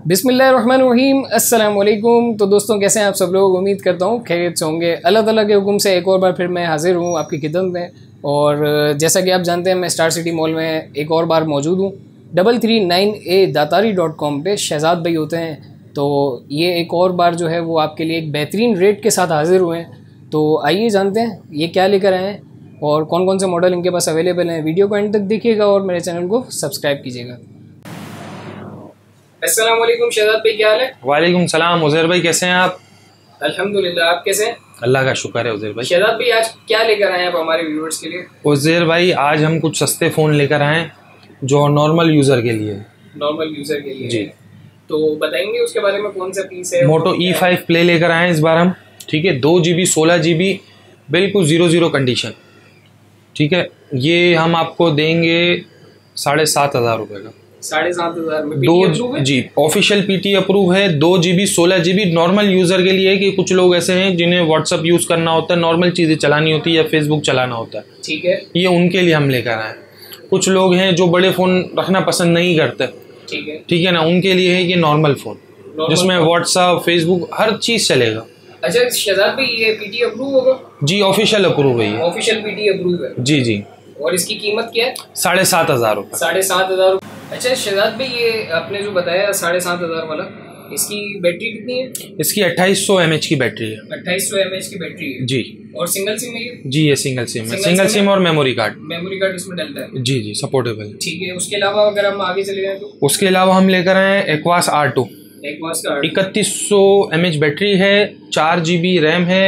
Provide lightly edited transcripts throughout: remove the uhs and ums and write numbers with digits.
बिस्मिल्लाहिर्रहमानिर्रहीम अस्सलाम वालेकुम। तो दोस्तों कैसे हैं आप सब लोग, उम्मीद करता हूँ खैरियत से होंगे। अल्लाह ताला के हुक्म से एक और बार फिर मैं हाज़िर हूँ आपकी खिदमत में। और जैसा कि आप जानते हैं मैं स्टार सिटी मॉल में एक और बार मौजूद हूँ। 339A दातारी.com पे शहजाद भाई होते हैं। तो ये एक और बार जो है वो आपके लिए एक बेहतरीन रेट के साथ हाज़िर हुए हैं। तो आइए जानते हैं ये क्या लेकर आए हैं और कौन कौन से मॉडल इनके पास अवेलेबल हैं। वीडियो को एंड तक देखिएगा और मेरे चैनल को सब्सक्राइब कीजिएगा। अस्सलाम वालेकुम शहजाद भाई, क्या हाल है? वालेकुम सलाम उज़ैर भाई, कैसे हैं आप? अल्हम्दुलिल्लाह, आप कैसे हैं? अल्लाह का शुक्र है उज़ैर भाई। शहजाद भाई आज क्या लेकर आए हैं आप हमारे व्यूअर्स के लिए? उज़ैर भाई आज हम कुछ सस्ते फ़ोन लेकर आए हैं जो नॉर्मल यूज़र के लिए। नॉर्मल यूज़र के लिए जी। तो बताएंगे उसके बारे में, कौन सा पीस है? मोटो E5 प्ले लेकर आए हैं इस बार हम। ठीक है, 2 GB 16 GB बिल्कुल 0 कंडीशन। ठीक है, ये हम आपको देंगे 7,500 रुपये का। 7,500 में दो जी ऑफिशियल PT अप्रूव है। 2 GB 16 GB नॉर्मल यूज़र के लिए है कि कुछ लोग ऐसे हैं जिन्हें व्हाट्सअप यूज़ करना होता है, नॉर्मल चीज़ें चलानी होती है या फेसबुक चलाना होता है। ठीक है, ये उनके लिए हम लेकर आए। कुछ लोग हैं जो बड़े फ़ोन रखना पसंद नहीं करते, ठीक है ना, उनके लिए है ये नॉर्मल फ़ोन जिसमें व्हाट्सअप फेसबुक हर चीज़ चलेगा। अच्छा शहजाद भाई ये PT अप्रूव होगा? जी ऑफिशियल अप्रूव है ये। ऑफिशियल PT अप्रूव है? जी जी। और इसकी कीमत क्या है? 7,500 रुपये। 7,500। अच्छा शहजाद भाई ये आपने जो बताया 7,500 वाला, इसकी बैटरी कितनी है? इसकी 2800 mAh की बैटरी है। 2800 mAh की बैटरी है जी। और सिंगल सिम है ये? जी ये सिंगल सिम है। सिंगल सिम और मेमोरी कार्ड। मेमोरी कार्ड इसमें डलता है? जी जी सपोर्टेबल। ठीक है, उसके अलावा अगर हम आगे चले जाए तो? उसके अलावा हम लेकर आए हैं एक्वास R2। 3100 mAh बैटरी है, 4 GB रैम है,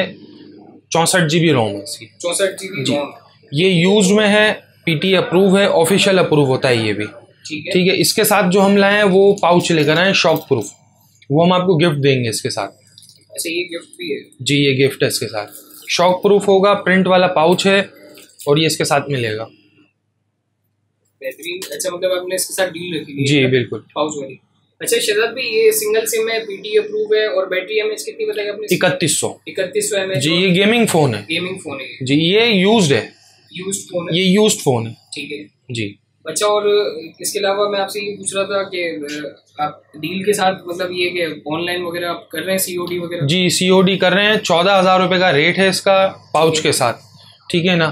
64 GB रोम है इसकी। 64 GB रोम। ये यूज्ड में है, PT अप्रूव है, ऑफिशियल अप्रूव होता है ये भी। ठीक है, इसके साथ जो हम लाए हैं वो पाउच लेकर आए हैं शॉक प्रूफ, वो हम आपको गिफ्ट देंगे इसके साथ। अच्छा ये गिफ्ट भी है? जी ये गिफ्ट है इसके साथ। शॉक प्रूफ होगा, प्रिंट वाला पाउच है और ये इसके साथ मिलेगा। बेहतरीन। अच्छा मतलब आपने इसके साथ डील रखी है? जी बिल्कुल, पाउच वाली। अच्छा शहजाद भाई ये सिंगल सिम है, PT अप्रूव है और बैटरी mAh कितनी बताया आपने? 3100 mAh। जी। ये गेमिंग फोन है। गेमिंग फोन है जी, ये यूज्ड है। यूज्ड फोन है? ये यूज्ड फोन है। ठीक है जी। अच्छा और इसके अलावा मैं आपसे ये पूछ रहा था कि आप डील के साथ मतलब ये कि ऑनलाइन वगैरह आप कर रहे हैं COD वगैरह? जी COD कर रहे हैं। 14,000 रुपये का रेट है इसका पाउच के साथ। ठीक है ना,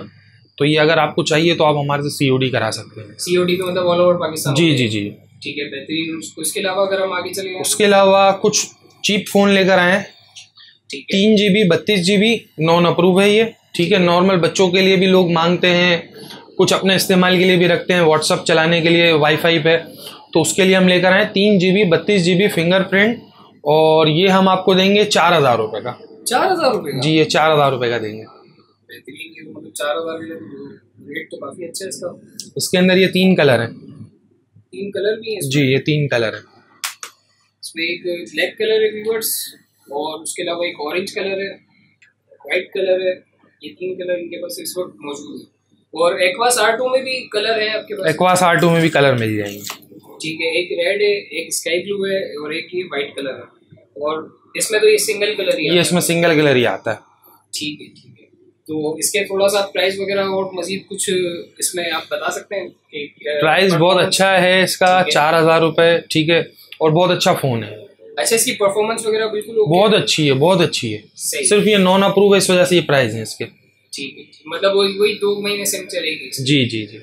तो ये अगर आपको चाहिए तो आप हमारे से COD करा सकते हैं। COD तो मतलब ऑल ओवर पाकिस्तान? जी जी जी। ठीक है बेहतरीन। उसके अलावा अगर हम आगे चले, उसके अलावा कुछ चीप फ़ोन लेकर आए हैं। 3 GB 32 GB नॉन अप्रूव है ये। ठीक है, नॉर्मल बच्चों के लिए भी लोग मांगते हैं, कुछ अपने इस्तेमाल के लिए भी रखते हैं, व्हाट्सअप चलाने के लिए वाईफाई पे, तो उसके लिए हम लेकर आए 3 GB 32 GB फिंगरप्रिंट। और ये हम आपको देंगे 4,000 रुपये का। 4,000 रुपये? जी ये 4,000 रुपये का देंगे। बेहतरीन। ये मतलब 4,000 रेट तो काफ़ी अच्छा है इसका। इसके अंदर ये 3 कलर हैं। 3 कलर भी हैं? जी ये 3 कलर है। इसमें एक ब्लैक कलर है व्यूअर्स, और उसके अलावा एक ऑरेंज कलर है, वाइट कलर है। ये 3 कलर इनके पास इस वक्त मौजूद है। और एक्वास R2 में भी कलर है आपके पास? एक्वास R2 में भी कलर मिल जाएंगे। ठीक है, एक रेड है, एक स्काई ब्लू है और एक ये वाइट कलर है। और इसमें तो ये सिंगल कलर ही ये इसमें सिंगल कलर ही आता है। ठीक है ठीक है। तो इसके थोड़ा सा प्राइस वगैरह और मजीद कुछ इसमें आप बता सकते हैं? प्राइस बहुत अच्छा है इसका, 4,000 रुपये। ठीक है, और बहुत अच्छा फ़ोन है। अच्छा इसकी परफॉर्मेंस वगैरह बिल्कुल बहुत अच्छी है, बहुत अच्छी है। सिर्फ ये नॉन अप्रूव है, इस वजह से ये प्राइस है इसके। ठीक है, मतलब वही 2 महीने सिम चलेगी? जी जी जी।